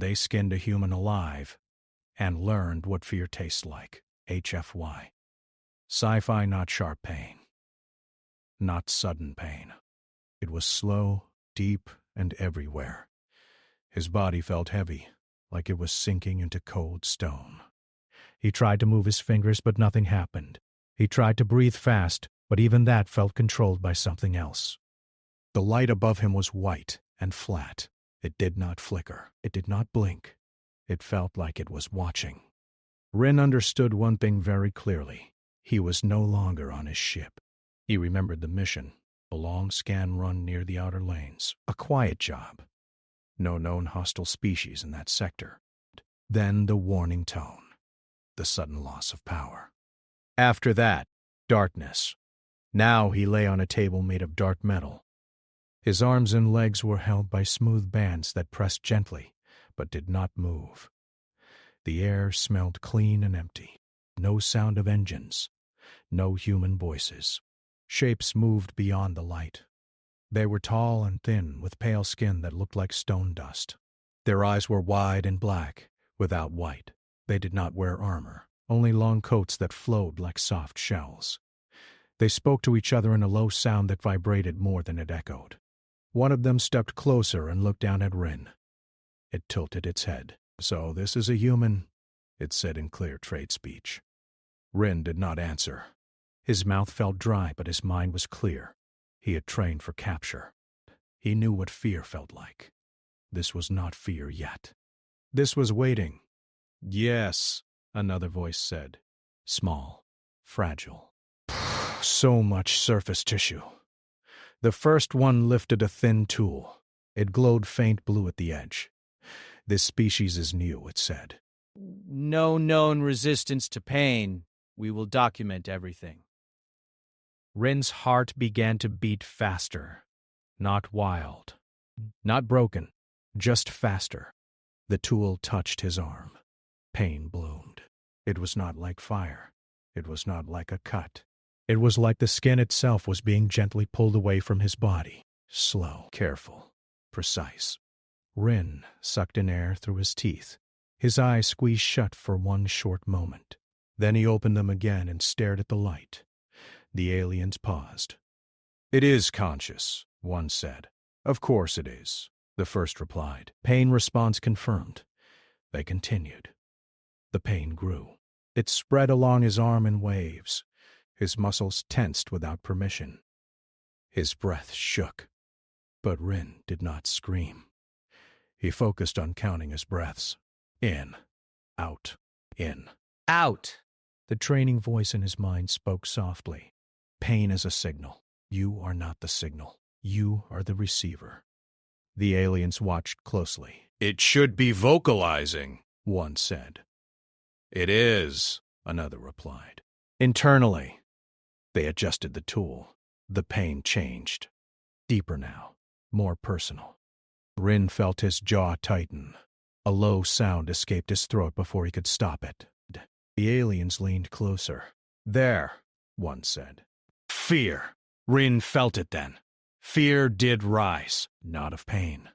they skinned a human alive and learned what fear tastes like. HFY. Sci-Fi, not sharp pain. Not sudden pain. It was slow, deep, and everywhere. His body felt heavy, like it was sinking into cold stone. He tried to move his fingers, but nothing happened. He tried to breathe fast, but even that felt controlled by something else. The light above him was white and flat. It did not flicker. It did not blink. It felt like it was watching. Rin understood one thing very clearly. He was no longer on his ship. He remembered the mission, a long scan run near the outer lanes, a quiet job. No known hostile species in that sector. Then the warning tone, the sudden loss of power. After that, darkness. Now he lay on a table made of dark metal. His arms and legs were held by smooth bands that pressed gently, but did not move. The air smelled clean and empty. No sound of engines. No human voices. Shapes moved beyond the light. They were tall and thin, with pale skin that looked like stone dust. Their eyes were wide and black, without white. They did not wear armor, only long coats that flowed like soft shells. They spoke to each other in a low sound that vibrated more than it echoed. One of them stepped closer and looked down at Rin. It tilted its head. "So this is a human," it said in clear trade speech. Rin did not answer. His mouth felt dry, but his mind was clear. He had trained for capture. He knew what fear felt like. This was not fear yet. This was waiting. "Yes," another voice said. Small, fragile. So much surface tissue. The first one lifted a thin tool. It glowed faint blue at the edge. "This species is new," it said. "No known resistance to pain. We will document everything." Rin's heart began to beat faster. Not wild. Not broken. Just faster. The tool touched his arm. Pain bloomed. It was not like fire. It was not like a cut. It was like the skin itself was being gently pulled away from his body. Slow, careful, precise. Rin sucked in air through his teeth. His eyes squeezed shut for one short moment. Then he opened them again and stared at the light. The aliens paused. "It is conscious," one said. "Of course it is," the first replied. Pain response confirmed. They continued. The pain grew. It spread along his arm in waves. His muscles tensed without permission. His breath shook. But Rin did not scream. He focused on counting his breaths. In, out, in. "Out!" The training voice in his mind spoke softly. "Pain is a signal. You are not the signal. You are the receiver." The aliens watched closely. "It should be vocalizing," one said. "It is," another replied. Internally, they adjusted the tool. The pain changed. Deeper now, more personal. Rin felt his jaw tighten. A low sound escaped his throat before he could stop it. The aliens leaned closer. "There," one said. Fear. Rin felt it then. Fear did rise, not of pain,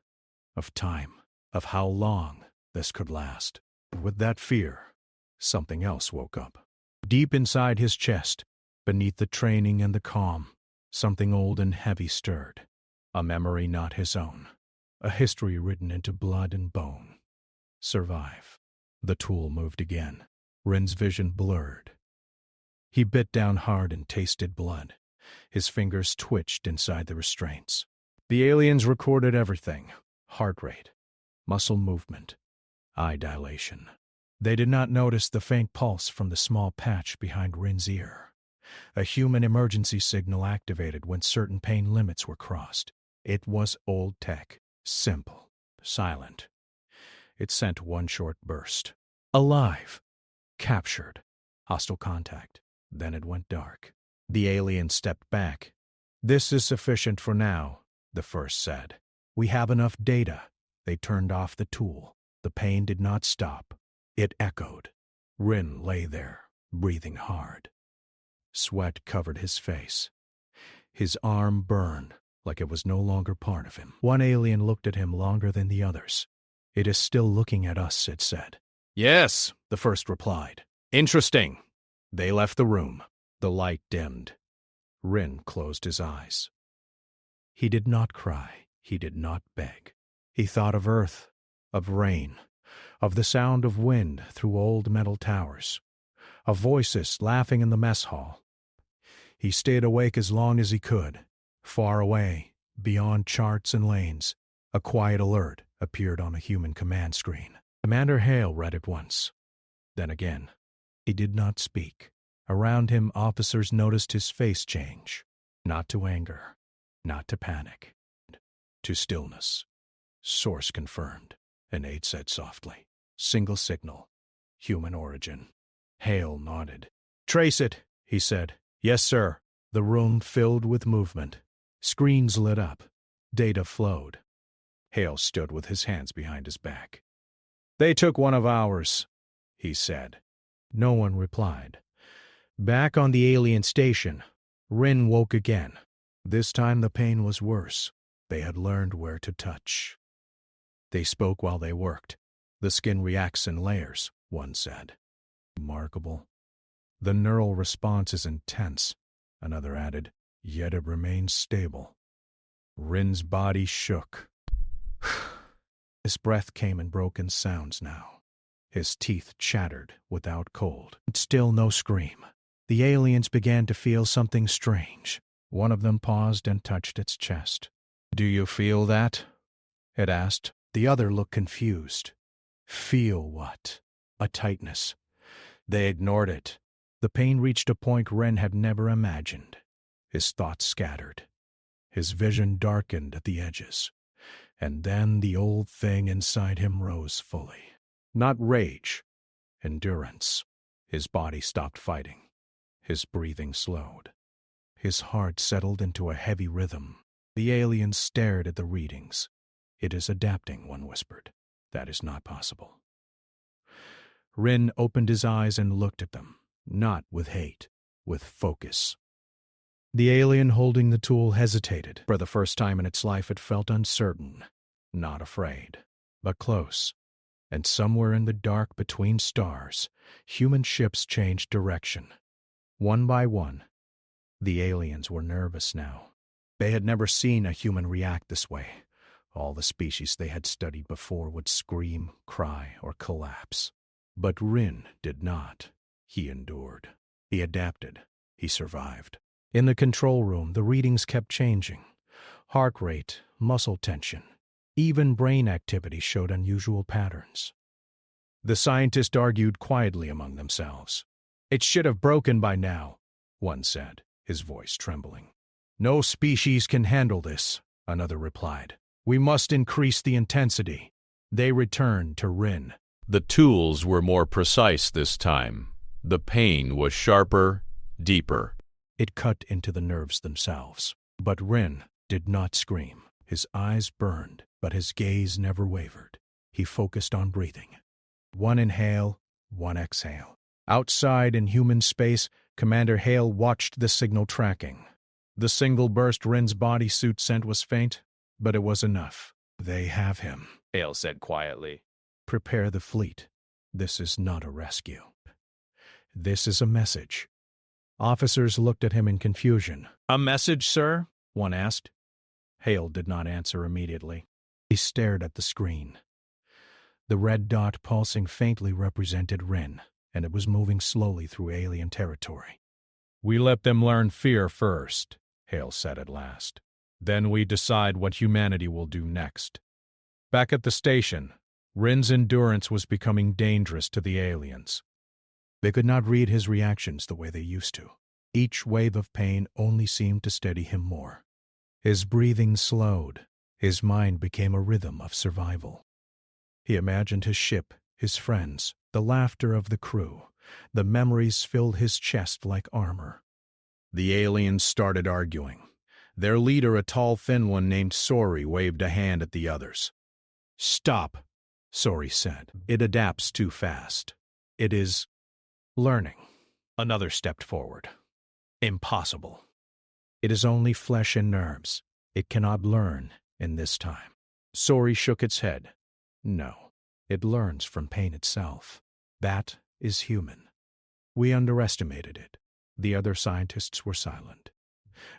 of time, of how long this could last. With that fear, something else woke up. Deep inside his chest, beneath the training and the calm, something old and heavy stirred. A memory not his own. A history written into blood and bone. Survive. The tool moved again. Rin's vision blurred. He bit down hard and tasted blood. His fingers twitched inside the restraints. The aliens recorded everything. Heart rate, muscle movement, eye dilation. They did not notice the faint pulse from the small patch behind Rin's ear. A human emergency signal activated when certain pain limits were crossed. It was old tech, simple, silent. It sent one short burst. Alive. Captured. Hostile contact. Then it went dark. The alien stepped back. "This is sufficient for now," the first said. "We have enough data." They turned off the tool. The pain did not stop. It echoed. Rin lay there, breathing hard. Sweat covered his face. His arm burned like it was no longer part of him. One alien looked at him longer than the others. It is still looking at us, it said. Yes, the first replied. Interesting. They left the room. The light dimmed. Rin closed his eyes. He did not cry. He did not beg. He thought of earth, of rain, of the sound of wind through old metal towers, of voices laughing in the mess hall. He stayed awake as long as he could. Far away, beyond charts and lanes, a quiet alert appeared on a human command screen. Commander Hale read it once. Then again. He did not speak. Around him, officers noticed his face change. Not to anger, not to panic, to stillness. Source confirmed, an aide said softly. Single signal. Human origin. Hale nodded. Trace it, he said. Yes, sir. The room filled with movement. Screens lit up. Data flowed. Hale stood with his hands behind his back. They took one of ours, he said. No one replied. Back on the alien station, Rin woke again. This time the pain was worse. They had learned where to touch. They spoke while they worked. The skin reacts in layers, one said. Remarkable. The neural response is intense, another added, yet it remains stable. Rin's body shook. His breath came in broken sounds now. His teeth chattered without cold. Still no scream. The aliens began to feel something strange. One of them paused and touched its chest. Do you feel that? It asked. The other looked confused. Feel what? A tightness. They ignored it. The pain reached a point Ren had never imagined. His thoughts scattered. His vision darkened at the edges. And then the old thing inside him rose fully. Not rage, endurance. His body stopped fighting. His breathing slowed. His heart settled into a heavy rhythm. The aliens stared at the readings. It is adapting, one whispered. That is not possible. Rin opened his eyes and looked at them, not with hate, with focus. The alien holding the tool hesitated. For the first time in its life it felt uncertain, not afraid, but close. And somewhere in the dark between stars, human ships changed direction. One by one, the aliens were nervous now. They had never seen a human react this way. All the species they had studied before would scream, cry, or collapse. But Rin did not. He endured. He adapted. He survived. In the control room, the readings kept changing. Heart rate, muscle tension, even brain activity showed unusual patterns. The scientists argued quietly among themselves. It should have broken by now, one said, his voice trembling. No species can handle this, another replied. We must increase the intensity. They returned to Rin. The tools were more precise this time. The pain was sharper, deeper. It cut into the nerves themselves. But Rin did not scream. His eyes burned, but his gaze never wavered. He focused on breathing. One inhale, one exhale. Outside in human space, Commander Hale watched the signal tracking. The single burst Rin's bodysuit sent was faint, but it was enough. They have him, Hale said quietly. Prepare the fleet. This is not a rescue. This is a message. Officers looked at him in confusion. A message, sir? One asked. Hale did not answer immediately. He stared at the screen. The red dot pulsing faintly represented Rin, and it was moving slowly through alien territory. We let them learn fear first, Hale said at last. Then we decide what humanity will do next. Back at the station, Rin's endurance was becoming dangerous to the aliens. They could not read his reactions the way they used to. Each wave of pain only seemed to steady him more. His breathing slowed. His mind became a rhythm of survival. He imagined his ship, his friends, the laughter of the crew. The memories filled his chest like armor. The aliens started arguing. Their leader, a tall, thin one named Sori, waved a hand at the others. Stop, Sori said. It adapts too fast. It is learning. Another stepped forward. Impossible. It is only flesh and nerves. It cannot learn in this time. Sori shook its head. No. It learns from pain itself. That is human. We underestimated it. The other scientists were silent.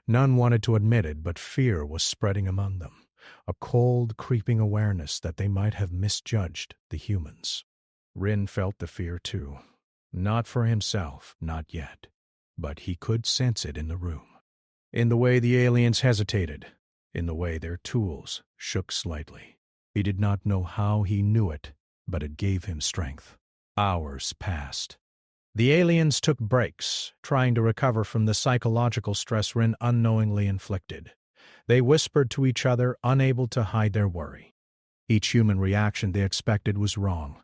None wanted to admit it, but fear was spreading among them, a cold, creeping awareness that they might have misjudged the humans. Rin felt the fear too. Not for himself, not yet, but he could sense it in the room. In the way the aliens hesitated, in the way their tools shook slightly. He did not know how he knew it, but it gave him strength. Hours passed. The aliens took breaks, trying to recover from the psychological stress Rin unknowingly inflicted. They whispered to each other, unable to hide their worry. Each human reaction they expected was wrong.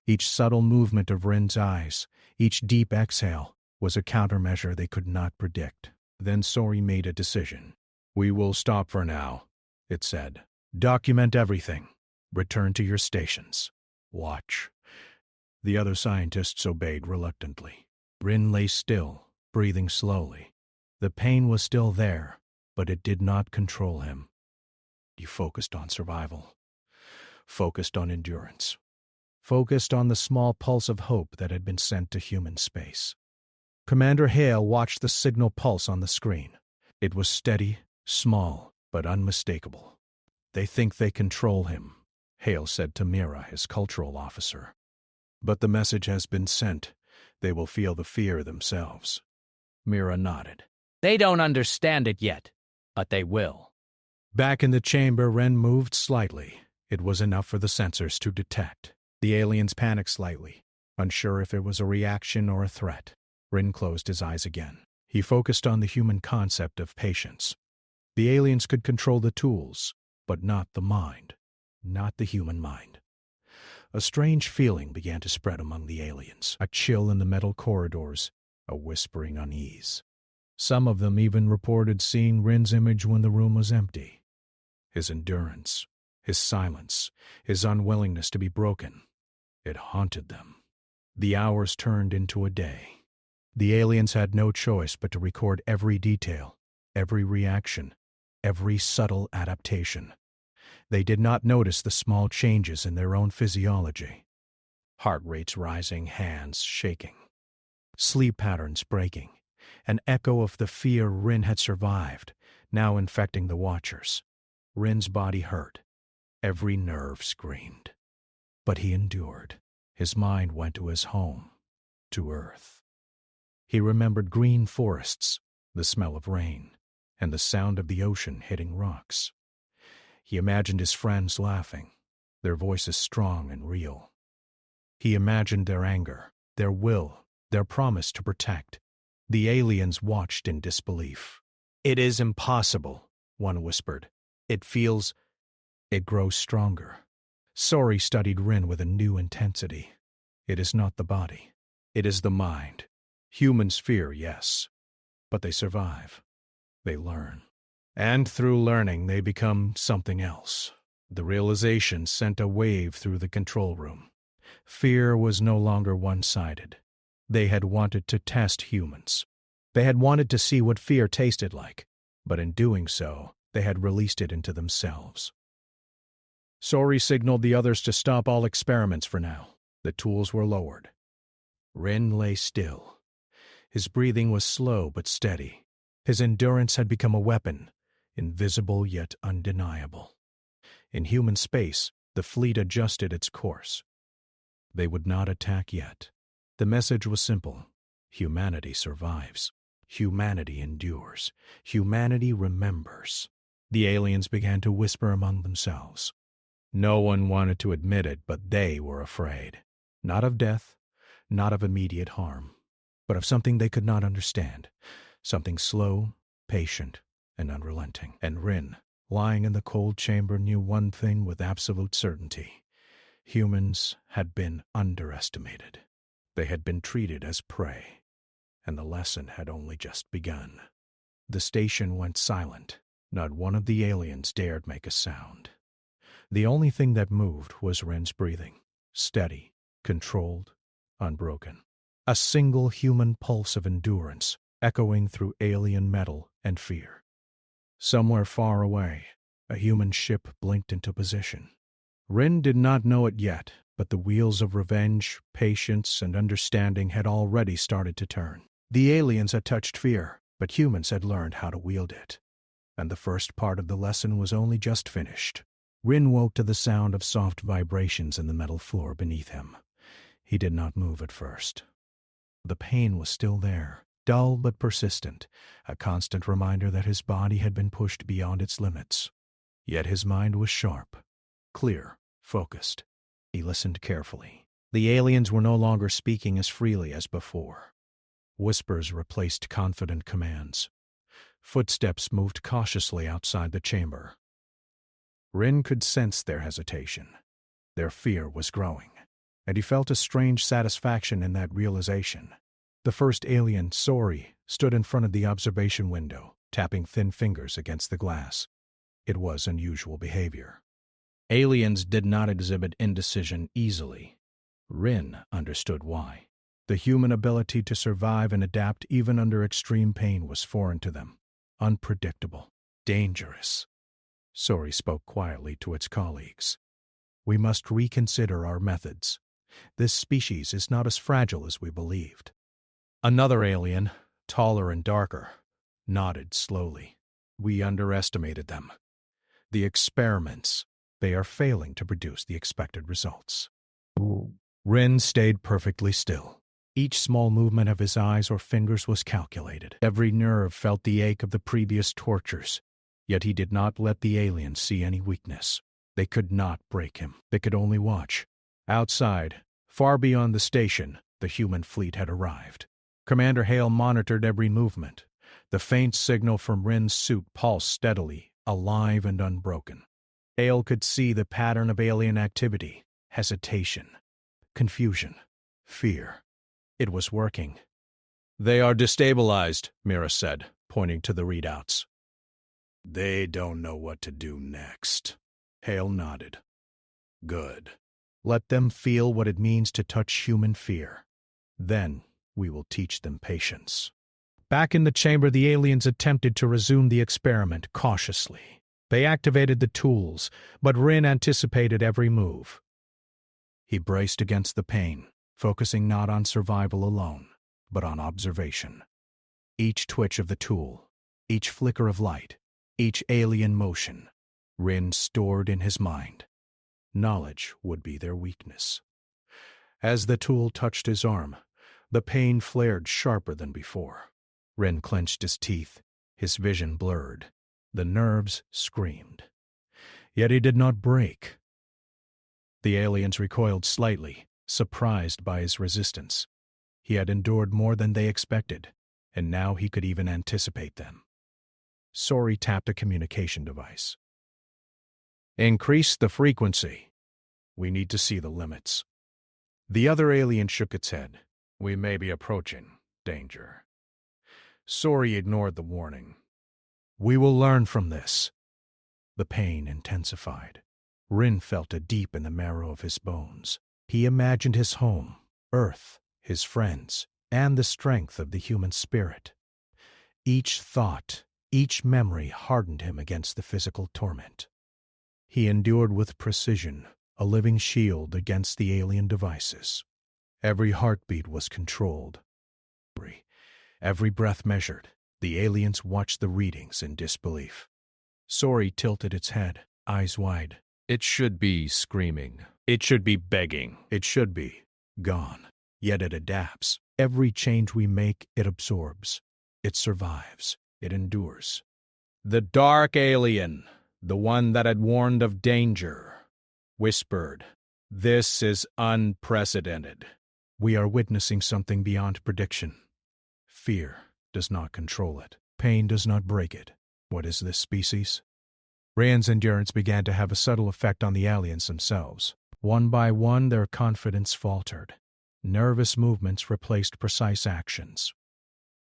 Each subtle movement of Rin's eyes, each deep exhale, was a countermeasure they could not predict. Then Sori made a decision. "We will stop for now," it said. "Document everything. Return to your stations. Watch." The other scientists obeyed reluctantly. Rin lay still, breathing slowly. The pain was still there, but it did not control him. He focused on survival, focused on endurance, focused on the small pulse of hope that had been sent to human space. Commander Hale watched the signal pulse on the screen. It was steady, small, but unmistakable. "They think they control him," Hale said to Mira, his cultural officer. "But the message has been sent. They will feel the fear themselves." Mira nodded. They don't understand it yet, but they will. Back in the chamber, Ren moved slightly. It was enough for the sensors to detect. The aliens panicked slightly, unsure if it was a reaction or a threat. Ren closed his eyes again. He focused on the human concept of patience. The aliens could control the tools, but not the mind, not the human mind. A strange feeling began to spread among the aliens, a chill in the metal corridors, a whispering unease. Some of them even reported seeing Rin's image when the room was empty. His endurance, his silence, his unwillingness to be broken. It haunted them. The hours turned into a day. The aliens had no choice but to record every detail, every reaction, every subtle adaptation. They did not notice the small changes in their own physiology. Heart rates rising, hands shaking. Sleep patterns breaking. An echo of the fear Rin had survived, now infecting the Watchers. Rin's body hurt. Every nerve screamed. But he endured. His mind went to his home, to Earth. He remembered green forests, the smell of rain, and the sound of the ocean hitting rocks. He imagined his friends laughing, their voices strong and real. He imagined their anger, their will, their promise to protect. The aliens watched in disbelief. "It is impossible," one whispered. "It grows stronger." Sori studied Rin with a new intensity. "It is not the body. It is the mind. Humans fear, yes, but they survive. They learn. And through learning, they become something else." The realization sent a wave through the control room. Fear was no longer one-sided. They had wanted to test humans. They had wanted to see what fear tasted like, but in doing so, they had released it into themselves. Sori signaled the others to stop all experiments for now. The tools were lowered. Rin lay still. His breathing was slow but steady. His endurance had become a weapon, invisible yet undeniable. In human space, the fleet adjusted its course. They would not attack yet. The message was simple. Humanity survives. Humanity endures. Humanity remembers. The aliens began to whisper among themselves. No one wanted to admit it, but they were afraid. Not of death, not of immediate harm, but of something they could not understand. Something slow, patient, and unrelenting. And Rin, lying in the cold chamber, knew one thing with absolute certainty. Humans had been underestimated. They had been treated as prey, and the lesson had only just begun. The station went silent. Not one of the aliens dared make a sound. The only thing that moved was Ren's breathing, steady, controlled, unbroken. A single human pulse of endurance, echoing through alien metal and fear. Somewhere far away, a human ship blinked into position. Ren did not know it yet, But the wheels of revenge, patience, and understanding had already started to turn. The aliens had touched fear, but humans had learned how to wield it. And the first part of the lesson was only just finished. Rin woke to the sound of soft vibrations in the metal floor beneath him. He did not move at first. The pain was still there, dull but persistent, a constant reminder that his body had been pushed beyond its limits. Yet his mind was sharp, clear, focused. He listened carefully. The aliens were no longer speaking as freely as before. Whispers replaced confident commands. Footsteps moved cautiously outside the chamber. Rin could sense their hesitation. Their fear was growing, and he felt a strange satisfaction in that realization. The first alien, Sori, stood in front of the observation window, tapping thin fingers against the glass. It was unusual behavior. Aliens did not exhibit indecision easily. Rin understood why. The human ability to survive and adapt even under extreme pain was foreign to them. Unpredictable. Dangerous. Sori spoke quietly to its colleagues. We must reconsider our methods. This species is not as fragile as we believed. Another alien, taller and darker, nodded slowly. We underestimated them. The experiments, they are failing to produce the expected results. Rin stayed perfectly still. Each small movement of his eyes or fingers was calculated. Every nerve felt the ache of the previous tortures. Yet he did not let the aliens see any weakness. They could not break him. They could only watch. Outside, far beyond the station, the human fleet had arrived. Commander Hale monitored every movement. The faint signal from Rin's suit pulsed steadily, alive and unbroken. Hale could see the pattern of alien activity, hesitation, confusion, fear. It was working. They are destabilized, Mira said, pointing to the readouts. They don't know what to do next. Hale nodded. Good. Let them feel what it means to touch human fear. Then we will teach them patience. Back in the chamber, the aliens attempted to resume the experiment cautiously. They activated the tools, but Rin anticipated every move. He braced against the pain, focusing not on survival alone, but on observation. Each twitch of the tool, each flicker of light, each alien motion, Rin stored in his mind. Knowledge would be their weakness. As the tool touched his arm, the pain flared sharper than before. Rin clenched his teeth, his vision blurred. The nerves screamed. Yet he did not break. The aliens recoiled slightly, surprised by his resistance. He had endured more than they expected, and now he could even anticipate them. Sori tapped a communication device. Increase the frequency. We need to see the limits. The other alien shook its head. We may be approaching danger. Sori ignored the warning. We will learn from this. The pain intensified. Rin felt it deep in the marrow of his bones. He imagined his home, Earth, his friends, and the strength of the human spirit. Each thought, each memory hardened him against the physical torment. He endured with precision, a living shield against the alien devices. Every heartbeat was controlled. Every breath measured. The aliens watched the readings in disbelief. Sori tilted its head, eyes wide. It should be screaming. It should be begging. It should be gone. Yet it adapts. Every change we make, it absorbs. It survives. It endures. The dark alien, the one that had warned of danger, whispered, "This is unprecedented. We are witnessing something beyond prediction. Fear does not control it. Pain does not break it. What is this species?" Rin's endurance began to have a subtle effect on the aliens themselves. One by one, their confidence faltered. Nervous movements replaced precise actions.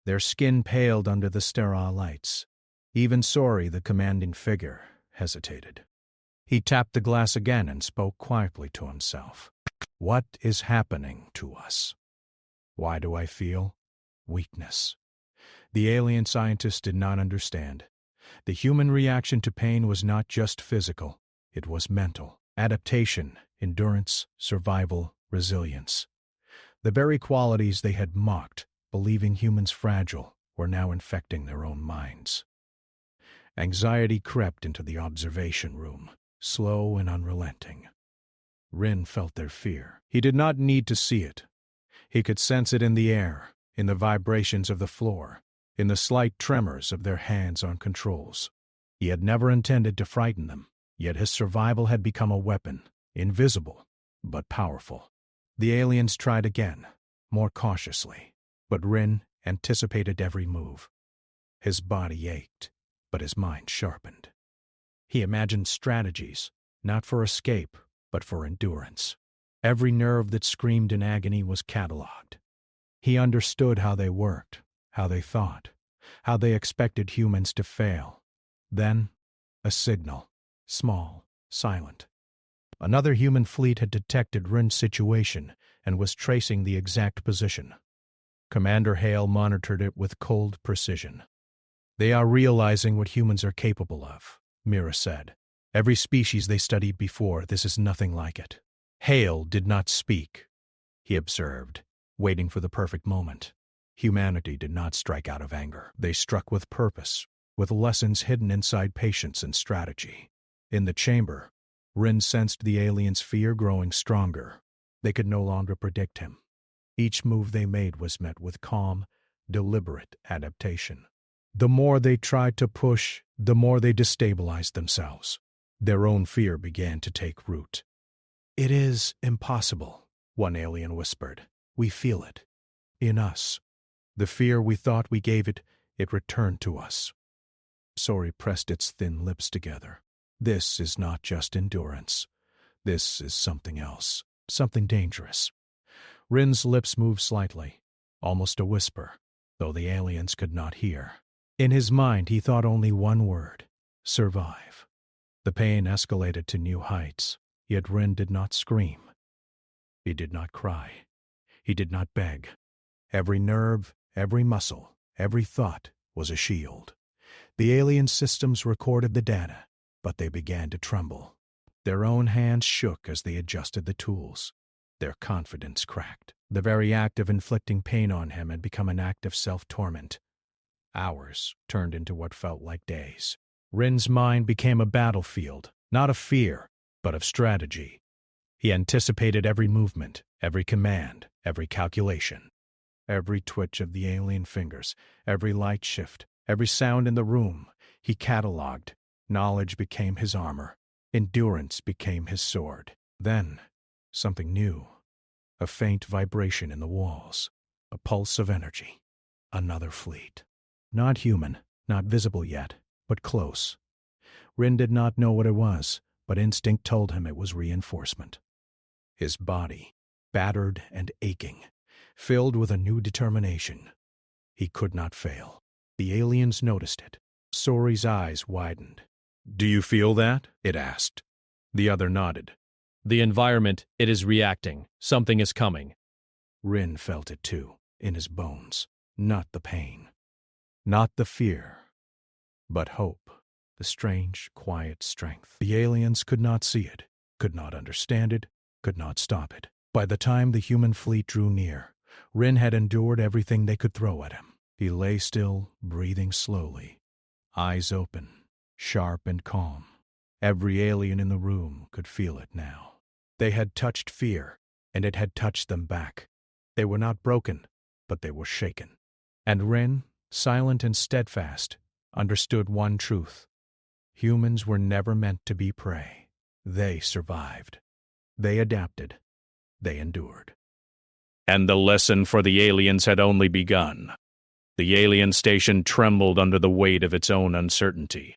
Their skin paled under the sterile lights. Even Sori, the commanding figure, hesitated. He tapped the glass again and spoke quietly to himself. What is happening to us? Why do I feel weakness? The alien scientists did not understand. The human reaction to pain was not just physical, it was mental. Adaptation, endurance, survival, resilience. The very qualities they had mocked, believing humans fragile, were now infecting their own minds. Anxiety crept into the observation room, slow and unrelenting. Rin felt their fear. He did not need to see it. He could sense it in the air, in the vibrations of the floor, in the slight tremors of their hands on controls. He had never intended to frighten them, yet his survival had become a weapon, invisible, but powerful. The aliens tried again, more cautiously, but Rin anticipated every move. His body ached, but his mind sharpened. He imagined strategies, not for escape, but for endurance. Every nerve that screamed in agony was catalogued. He understood how they worked, how they thought, how they expected humans to fail. Then, a signal, small, silent. Another human fleet had detected Rin's situation and was tracing the exact position. Commander Hale monitored it with cold precision. "They are realizing what humans are capable of," Mira said. "Every species they studied before, this is nothing like it." Hale did not speak. He observed, waiting for the perfect moment. Humanity did not strike out of anger. They struck with purpose, with lessons hidden inside patience and strategy. In the chamber, Rin sensed the aliens' fear growing stronger. They could no longer predict him. Each move they made was met with calm, deliberate adaptation. The more they tried to push, the more they destabilized themselves. Their own fear began to take root. "It is impossible," one alien whispered. "We feel it. In us. The fear we thought we gave it, it returned to us." Sori pressed its thin lips together. "This is not just endurance. This is something else, something dangerous." Rin's lips moved slightly, almost a whisper, though the aliens could not hear. In his mind he thought only one word: survive. The pain escalated to new heights, yet Rin did not scream. He did not cry. He did not beg. Every nerve, every muscle, every thought was a shield. The alien systems recorded the data, but they began to tremble. Their own hands shook as they adjusted the tools. Their confidence cracked. The very act of inflicting pain on him had become an act of self-torment. Hours turned into what felt like days. Rin's mind became a battlefield, not of fear, but of strategy. He anticipated every movement, every command, every calculation. Every twitch of the alien fingers, every light shift, every sound in the room, he catalogued. Knowledge became his armor. Endurance became his sword. Then, something new. A faint vibration in the walls. A pulse of energy. Another fleet. Not human, not visible yet, but close. Rin did not know what it was, but instinct told him it was reinforcement. His body, battered and aching, filled with a new determination. He could not fail. The aliens noticed it. Sori's eyes widened. "Do you feel that?" it asked. The other nodded. "The environment, it is reacting. Something is coming." Rin felt it too, in his bones. Not the pain. Not the fear. But hope. The strange, quiet strength. The aliens could not see it, could not understand it, could not stop it. By the time the human fleet drew near, Rin had endured everything they could throw at him. He lay still, breathing slowly, eyes open, sharp and calm. Every alien in the room could feel it now. They had touched fear, and it had touched them back. They were not broken, but they were shaken. And Rin, silent and steadfast, understood one truth. Humans were never meant to be prey. They survived. They adapted. They endured. And the lesson for the aliens had only begun. The alien station trembled under the weight of its own uncertainty.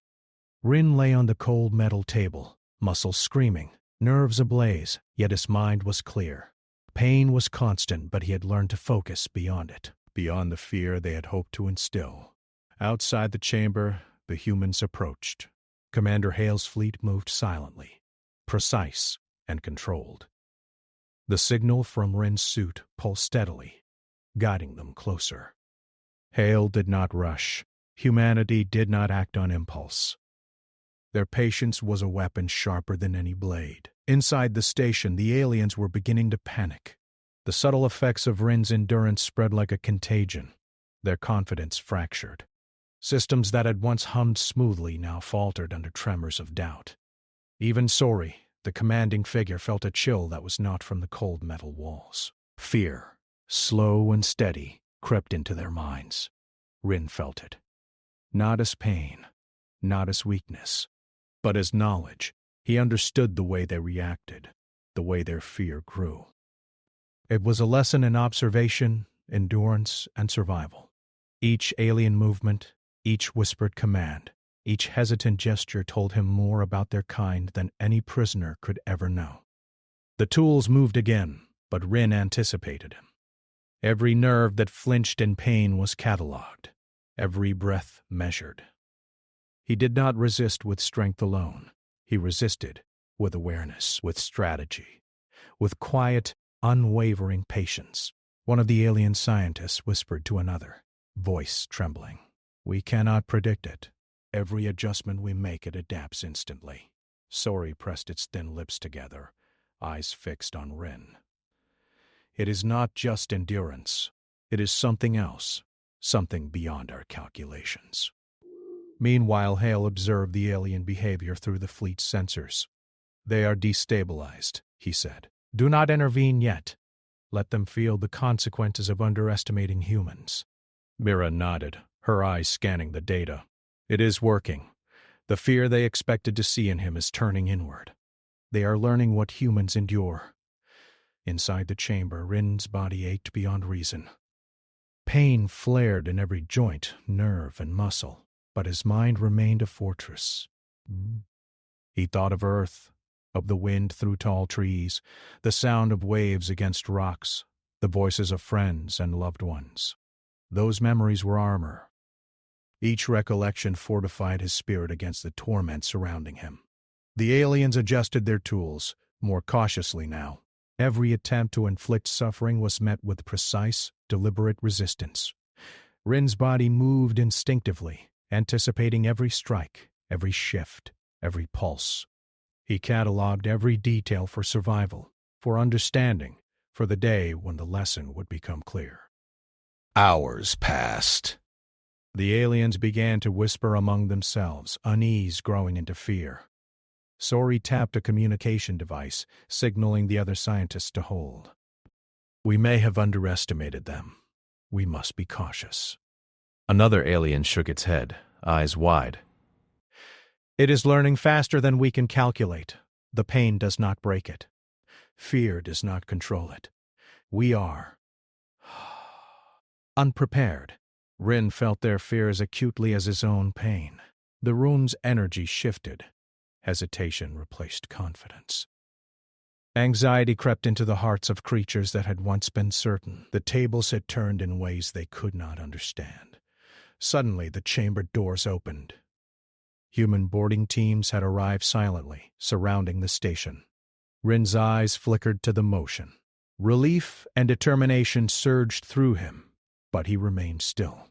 Rin lay on the cold metal table, muscles screaming, nerves ablaze, yet his mind was clear. Pain was constant, but he had learned to focus beyond it, beyond the fear they had hoped to instill. Outside the chamber, the humans approached. Commander Hale's fleet moved silently, precise and controlled. The signal from Rin's suit pulsed steadily, guiding them closer. Hale did not rush. Humanity did not act on impulse. Their patience was a weapon sharper than any blade. Inside the station, the aliens were beginning to panic. The subtle effects of Rin's endurance spread like a contagion. Their confidence fractured. Systems that had once hummed smoothly now faltered under tremors of doubt. Even Sori, the commanding figure, felt a chill that was not from the cold metal walls. Fear, slow and steady, crept into their minds. Rin felt it. Not as pain, not as weakness, but as knowledge. He understood the way they reacted, the way their fear grew. It was a lesson in observation, endurance, and survival. Each alien movement, each whispered command, each hesitant gesture told him more about their kind than any prisoner could ever know. The tools moved again, but Rin anticipated him. Every nerve that flinched in pain was catalogued, every breath measured. He did not resist with strength alone. He resisted with awareness, with strategy, with quiet, unwavering patience. One of the alien scientists whispered to another, voice trembling, "We cannot predict it. Every adjustment we make, it adapts instantly." Sori pressed its thin lips together, eyes fixed on Rin. "It is not just endurance. It is something else, something beyond our calculations." Meanwhile, Hale observed the alien behavior through the fleet's sensors. "They are destabilized," he said. "Do not intervene yet. Let them feel the consequences of underestimating humans." Mira nodded, her eyes scanning the data. "It is working. The fear they expected to see in him is turning inward. They are learning what humans endure." Inside the chamber, Rin's body ached beyond reason. Pain flared in every joint, nerve, and muscle, but his mind remained a fortress. He thought of Earth, of the wind through tall trees, the sound of waves against rocks, the voices of friends and loved ones. Those memories were armor. Each recollection fortified his spirit against the torment surrounding him. The aliens adjusted their tools, more cautiously now. Every attempt to inflict suffering was met with precise, deliberate resistance. Rin's body moved instinctively, anticipating every strike, every shift, every pulse. He catalogued every detail for survival, for understanding, for the day when the lesson would become clear. Hours passed. The aliens began to whisper among themselves, unease growing into fear. Sori tapped a communication device, signaling the other scientists to hold. "We may have underestimated them. We must be cautious." Another alien shook its head, eyes wide. "It is learning faster than we can calculate. The pain does not break it. Fear does not control it. We are unprepared." Rin felt their fear as acutely as his own pain. The room's energy shifted. Hesitation replaced confidence. Anxiety crept into the hearts of creatures that had once been certain. The tables had turned in ways they could not understand. Suddenly, the chamber doors opened. Human boarding teams had arrived silently, surrounding the station. Rin's eyes flickered to the motion. Relief and determination surged through him, but he remained still.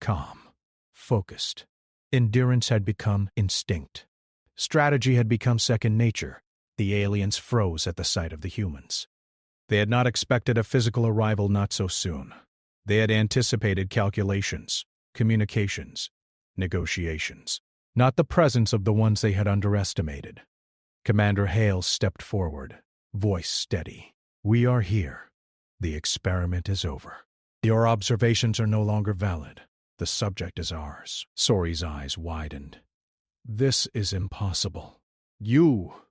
Calm, focused. Endurance had become instinct. Strategy had become second nature. The aliens froze at the sight of the humans. They had not expected a physical arrival not so soon. They had anticipated calculations, communications, negotiations, not the presence of the ones they had underestimated. Commander Hale stepped forward, voice steady. "We are here. The experiment is over. Your observations are no longer valid. The subject is ours." Sori's eyes widened. "This is impossible. You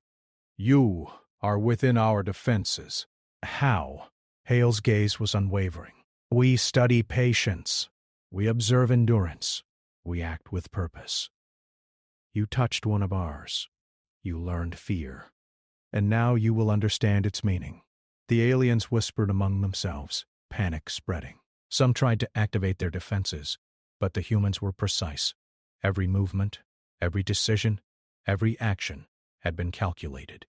are within our defenses." "How?" Hale's gaze was unwavering. "We study patience. We observe endurance. We act with purpose. You touched one of ours. You learned fear. And now you will understand its meaning." The aliens whispered among themselves, panic spreading. Some tried to activate their defenses, but the humans were precise. Every movement, every decision, every action had been calculated.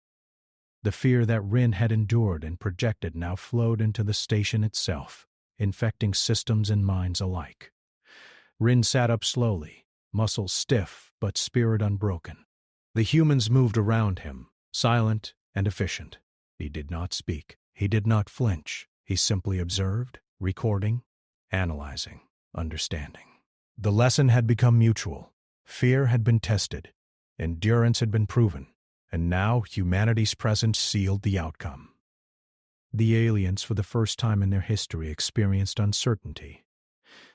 The fear that Rin had endured and projected now flowed into the station itself, infecting systems and minds alike. Rin sat up slowly, muscles stiff but spirit unbroken. The humans moved around him, silent and efficient. He did not speak. He did not flinch. He simply observed, recording, analyzing, understanding. The lesson had become mutual. Fear had been tested. Endurance had been proven. And now humanity's presence sealed the outcome. The aliens, for the first time in their history, experienced uncertainty.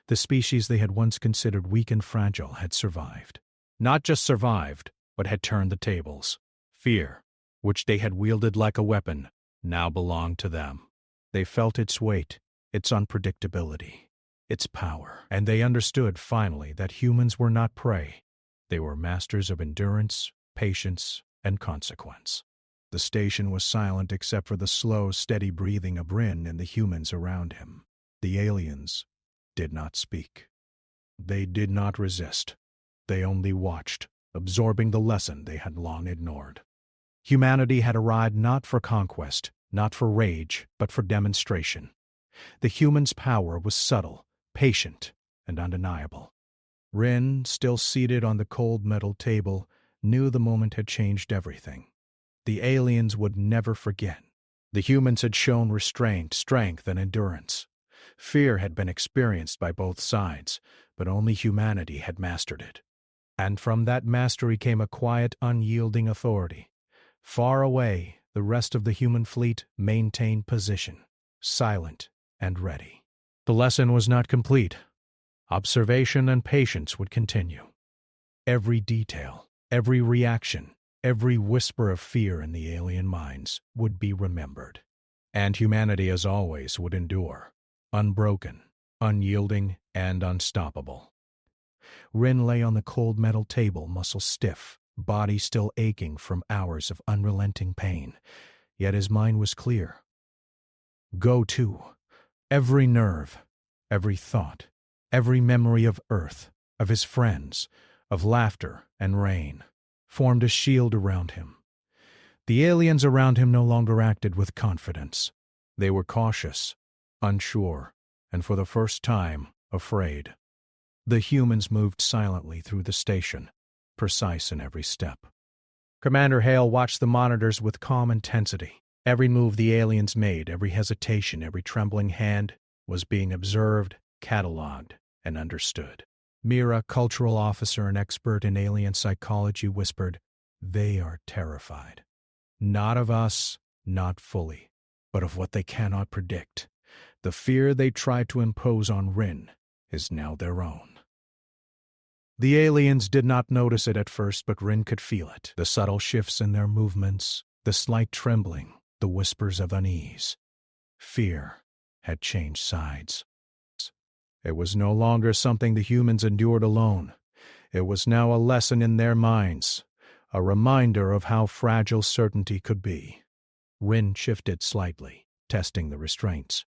The species they had once considered weak and fragile had survived. Not just survived, but had turned the tables. Fear, which they had wielded like a weapon, now belonged to them. They felt its weight, its unpredictability, its power, and they understood finally that humans were not prey. They were masters of endurance, patience, and consequence. The station was silent except for the slow, steady breathing of Rin and the humans around him. The aliens did not speak. They did not resist. They only watched, absorbing the lesson they had long ignored. Humanity had arrived not for conquest, not for rage, but for demonstration. The humans' power was subtle, patient, and undeniable. Rin, still seated on the cold metal table, knew the moment had changed everything. The aliens would never forget. The humans had shown restraint, strength, and endurance. Fear had been experienced by both sides, but only humanity had mastered it. And from that mastery came a quiet, unyielding authority. Far away, the rest of the human fleet maintained position, silent and ready. The lesson was not complete. Observation and patience would continue. Every detail, every reaction, every whisper of fear in the alien minds would be remembered. And humanity, as always, would endure, unbroken, unyielding, and unstoppable. Rin lay on the cold metal table, muscles stiff, body still aching from hours of unrelenting pain, yet his mind was clear. Go to. Every nerve, every thought, every memory of Earth, of his friends, of laughter and rain, formed a shield around him. The aliens around him no longer acted with confidence. They were cautious, unsure, and for the first time, afraid. The humans moved silently through the station, precise in every step. Commander Hale watched the monitors with calm intensity. Every move the aliens made, every hesitation, every trembling hand, was being observed, catalogued, and understood. Mira, cultural officer and expert in alien psychology, whispered, "They are terrified. Not of us, not fully, but of what they cannot predict. The fear they tried to impose on Rin is now their own." The aliens did not notice it at first, but Rin could feel it. The subtle shifts in their movements, the slight trembling, the whispers of unease. Fear had changed sides. It was no longer something the humans endured alone. It was now a lesson in their minds, a reminder of how fragile certainty could be. Rin shifted slightly, testing the restraints.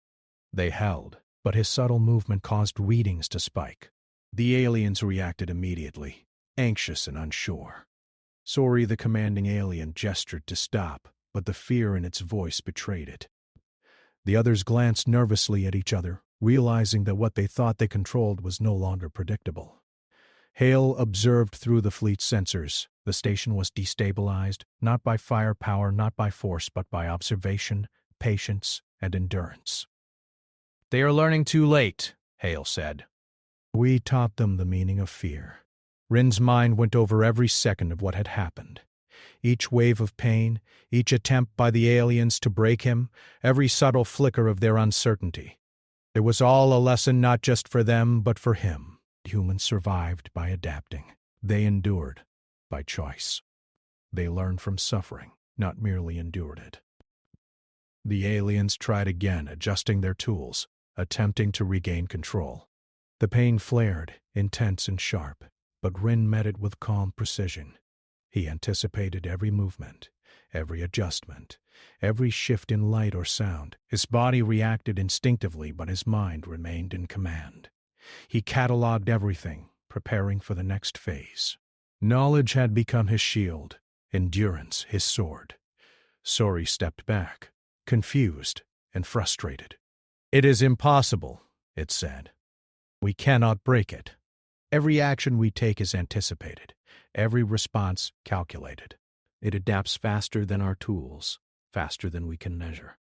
They held, but his subtle movement caused readings to spike. The aliens reacted immediately, anxious and unsure. Sori, the commanding alien, gestured to stop, but the fear in its voice betrayed it. The others glanced nervously at each other, realizing that what they thought they controlled was no longer predictable. Hale observed through the fleet's sensors. The station was destabilized, not by firepower, not by force, but by observation, patience, and endurance. "They are learning too late," Hale said. We taught them the meaning of fear. Rin's mind went over every second of what had happened. Each wave of pain, each attempt by the aliens to break him, every subtle flicker of their uncertainty. It was all a lesson not just for them, but for him. Humans survived by adapting. They endured by choice. They learned from suffering, not merely endured it. The aliens tried again, adjusting their tools, attempting to regain control. The pain flared, intense and sharp, but Rin met it with calm precision. He anticipated every movement, every adjustment, every shift in light or sound. His body reacted instinctively, but his mind remained in command. He catalogued everything, preparing for the next phase. Knowledge had become his shield, endurance his sword. Sori stepped back, confused and frustrated. "It is impossible," it said. "We cannot break it. Every action we take is anticipated, every response calculated. It adapts faster than our tools, faster than we can measure.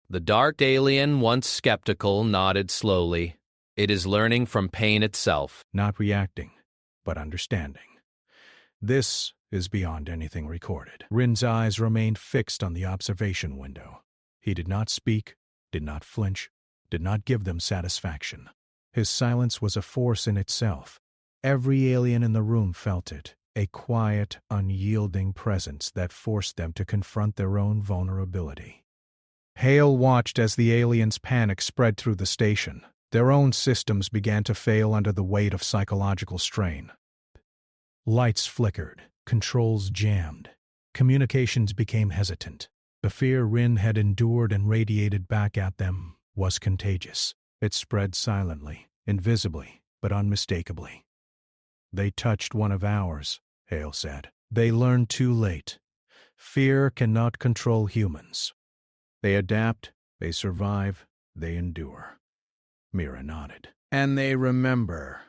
The dark alien, once skeptical, nodded slowly. It is learning from pain itself. Not reacting, but understanding. This is beyond anything recorded. Rin's eyes remained fixed on the observation window. He did not speak, did not flinch, did not give them satisfaction. His silence was a force in itself. Every alien in the room felt it, a quiet, unyielding presence that forced them to confront their own vulnerability. Hale watched as the aliens' panic spread through the station. Their own systems began to fail under the weight of psychological strain. Lights flickered, controls jammed, communications became hesitant. The fear Rin had endured and radiated back at them was contagious. It spread silently, invisibly, but unmistakably. "They touched one of ours," Hale said. "They learned too late. Fear cannot control humans. They adapt, they survive, they endure." Mira nodded. "And they remember.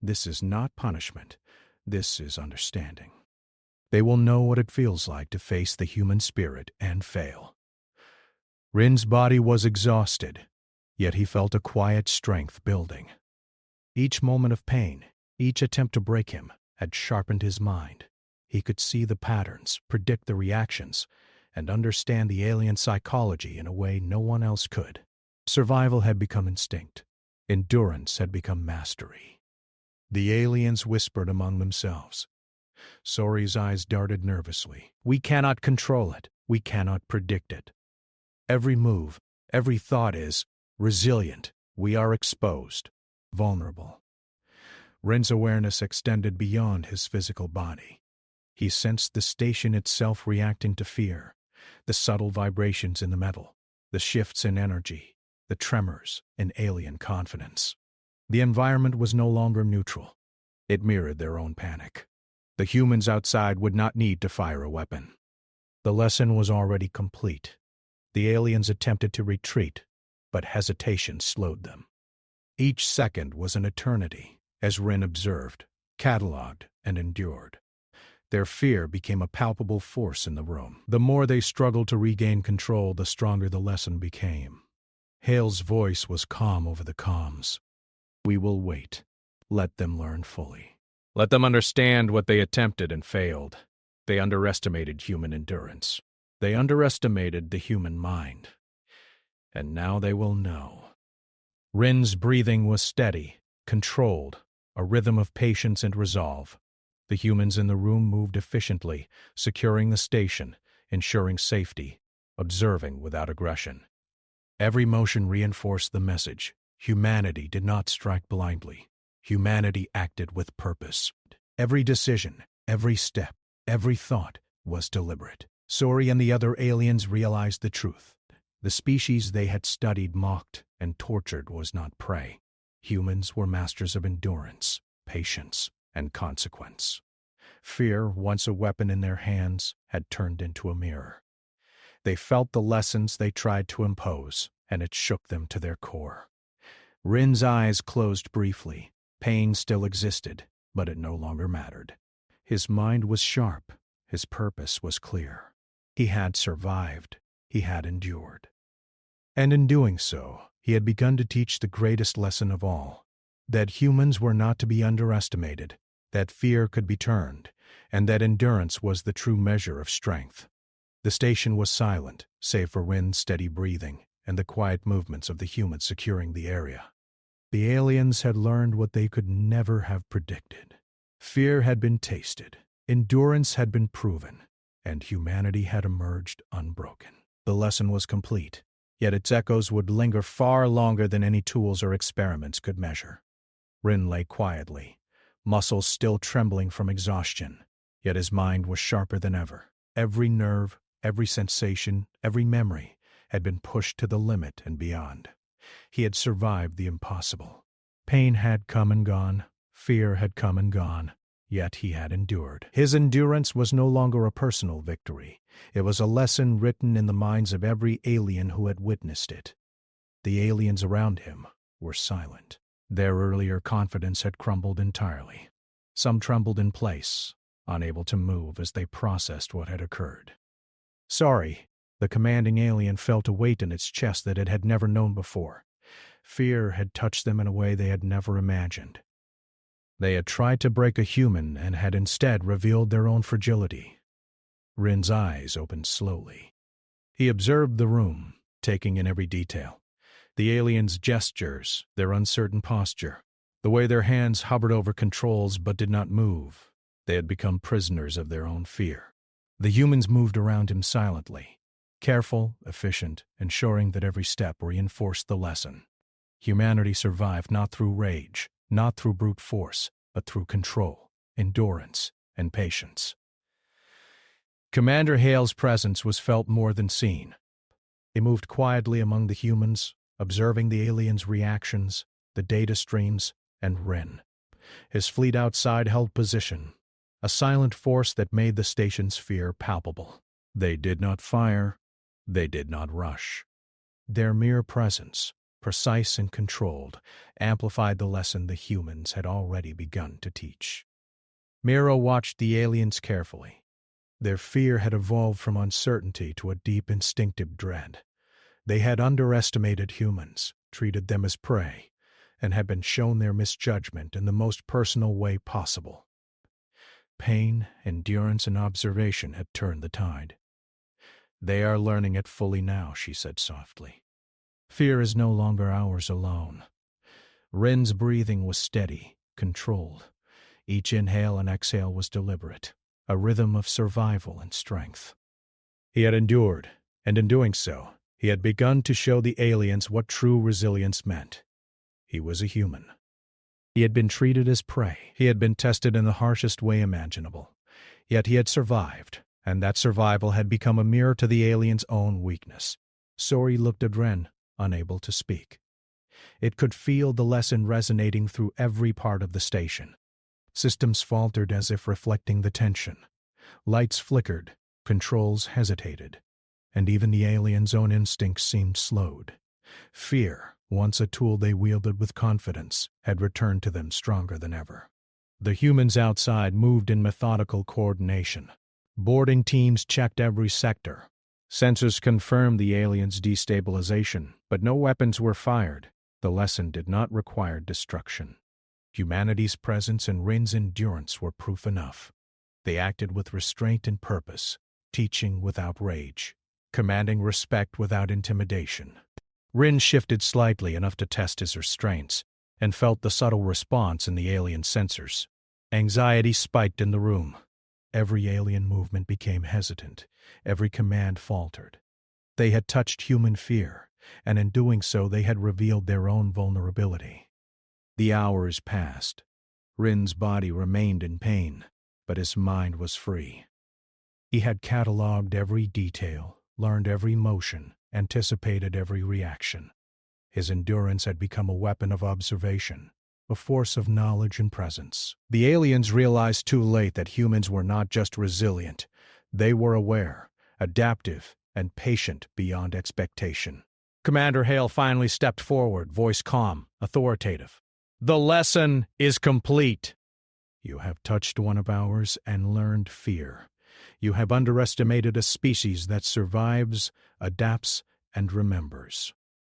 This is not punishment. This is understanding. They will know what it feels like to face the human spirit and fail." Rin's body was exhausted, yet he felt a quiet strength building. Each moment of pain, each attempt to break him, had sharpened his mind. He could see the patterns, predict the reactions, and understand the alien psychology in a way no one else could. Survival had become instinct. Endurance had become mastery. The aliens whispered among themselves. Sori's eyes darted nervously. "We cannot control it. We cannot predict it. Every move, every thought is resilient. We are exposed, vulnerable." Rin's awareness extended beyond his physical body. He sensed the station itself reacting to fear, the subtle vibrations in the metal, the shifts in energy, the tremors in alien confidence. The environment was no longer neutral. It mirrored their own panic. The humans outside would not need to fire a weapon. The lesson was already complete. The aliens attempted to retreat, but hesitation slowed them. Each second was an eternity, as Rin observed, cataloged, and endured. Their fear became a palpable force in the room. The more they struggled to regain control, the stronger the lesson became. Hale's voice was calm over the comms. "We will wait. Let them learn fully. Let them understand what they attempted and failed. They underestimated human endurance. They underestimated the human mind. And now they will know." Rin's breathing was steady, controlled, a rhythm of patience and resolve. The humans in the room moved efficiently, securing the station, ensuring safety, observing without aggression. Every motion reinforced the message. Humanity did not strike blindly. Humanity acted with purpose. Every decision, every step, every thought was deliberate. Sori and the other aliens realized the truth. The species they had studied, mocked, and tortured was not prey. Humans were masters of endurance, patience, and consequence. Fear, once a weapon in their hands, had turned into a mirror. They felt the lessons they tried to impose, and it shook them to their core. Rin's eyes closed briefly. Pain still existed, but it no longer mattered. His mind was sharp. His purpose was clear. He had survived. He had endured. And in doing so, he had begun to teach the greatest lesson of all, that humans were not to be underestimated, that fear could be turned, and that endurance was the true measure of strength. The station was silent, save for Rin's steady breathing and the quiet movements of the humans securing the area. The aliens had learned what they could never have predicted. Fear had been tasted, endurance had been proven, and humanity had emerged unbroken. The lesson was complete, yet its echoes would linger far longer than any tools or experiments could measure. Rin lay quietly, muscles still trembling from exhaustion, yet his mind was sharper than ever. Every nerve, every sensation, every memory had been pushed to the limit and beyond. He had survived the impossible. Pain had come and gone, fear had come and gone, yet he had endured. His endurance was no longer a personal victory. It was a lesson written in the minds of every alien who had witnessed it. The aliens around him were silent. Their earlier confidence had crumbled entirely. Some trembled in place, unable to move as they processed what had occurred. Sorry, the commanding alien felt a weight in its chest that it had never known before. Fear had touched them in a way they had never imagined. They had tried to break a human and had instead revealed their own fragility. Rin's eyes opened slowly. He observed the room, taking in every detail. The aliens' gestures, their uncertain posture, the way their hands hovered over controls but did not move. They had become prisoners of their own fear. The humans moved around him silently, careful, efficient, ensuring that every step reinforced the lesson. Humanity survived not through rage, not through brute force, but through control, endurance, and patience. Commander Hale's presence was felt more than seen. He moved quietly among the humans, observing the aliens' reactions, the data streams, and Rin. His fleet outside held position, a silent force that made the station's fear palpable. They did not fire, they did not rush. Their mere presence, precise and controlled, amplified the lesson the humans had already begun to teach. Miro watched the aliens carefully. Their fear had evolved from uncertainty to a deep instinctive dread. They had underestimated humans, treated them as prey, and had been shown their misjudgment in the most personal way possible. Pain, endurance, and observation had turned the tide. They are learning it fully now, she said softly. Fear is no longer ours alone. Rin's breathing was steady, controlled. Each inhale and exhale was deliberate, a rhythm of survival and strength. He had endured, and in doing so, he had begun to show the aliens what true resilience meant. He was a human. He had been treated as prey. He had been tested in the harshest way imaginable. Yet he had survived, and that survival had become a mirror to the alien's own weakness. Sori looked at Ren, unable to speak. It could feel the lesson resonating through every part of the station. Systems faltered as if reflecting the tension. Lights flickered, controls hesitated, and even the aliens' own instincts seemed slowed. Fear, once a tool they wielded with confidence, had returned to them stronger than ever. The humans outside moved in methodical coordination. Boarding teams checked every sector. Sensors confirmed the aliens' destabilization, but no weapons were fired. The lesson did not require destruction. Humanity's presence and Rin's endurance were proof enough. They acted with restraint and purpose, teaching without rage, commanding respect without intimidation. Rin shifted slightly enough to test his restraints, and felt the subtle response in the alien sensors. Anxiety spiked in the room. Every alien movement became hesitant, every command faltered. They had touched human fear, and in doing so they had revealed their own vulnerability. The hours passed. Rin's body remained in pain, but his mind was free. He had catalogued every detail, learned every motion, anticipated every reaction. His endurance had become a weapon of observation, a force of knowledge and presence. The aliens realized too late that humans were not just resilient. They were aware, adaptive, and patient beyond expectation. Commander Hale finally stepped forward, voice calm, authoritative. "The lesson is complete. You have touched one of ours and learned fear. You have underestimated a species that survives, adapts, and remembers.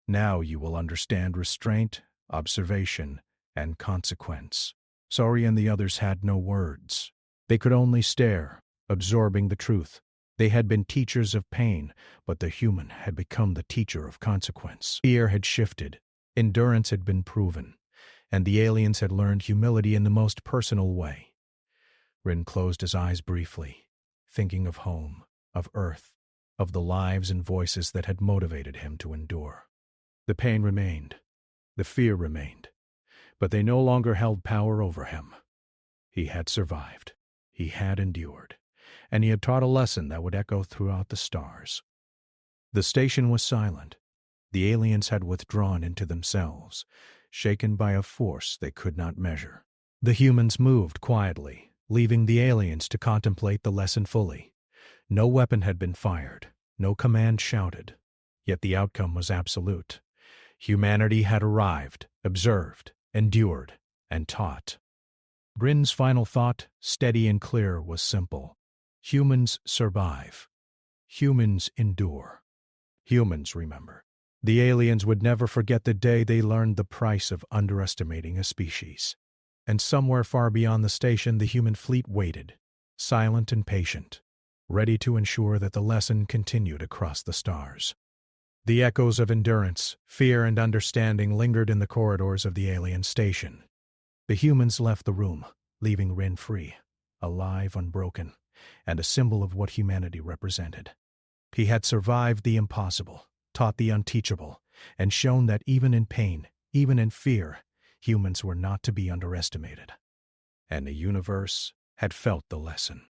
Now you will understand restraint, observation, and consequence." Sori and the others had no words. They could only stare, absorbing the truth. They had been teachers of pain, but the human had become the teacher of consequence. Fear had shifted, endurance had been proven, and the aliens had learned humility in the most personal way. Rin closed his eyes briefly, thinking of home, of Earth, of the lives and voices that had motivated him to endure. The pain remained, the fear remained, but they no longer held power over him. He had survived, he had endured, and he had taught a lesson that would echo throughout the stars. The station was silent. The aliens had withdrawn into themselves, shaken by a force they could not measure. The humans moved quietly, leaving the aliens to contemplate the lesson fully. No weapon had been fired, no command shouted, yet the outcome was absolute. Humanity had arrived, observed, endured, and taught. Bryn's final thought, steady and clear, was simple. Humans survive. Humans endure. Humans remember. The aliens would never forget the day they learned the price of underestimating a species. And somewhere far beyond the station, the human fleet waited, silent and patient, ready to ensure that the lesson continued across the stars. The echoes of endurance, fear, and understanding lingered in the corridors of the alien station. The humans left the room, leaving Rin free, alive, unbroken, and a symbol of what humanity represented. He had survived the impossible, taught the unteachable, and shown that even in pain, even in fear, humans were not to be underestimated. And the universe had felt the lesson.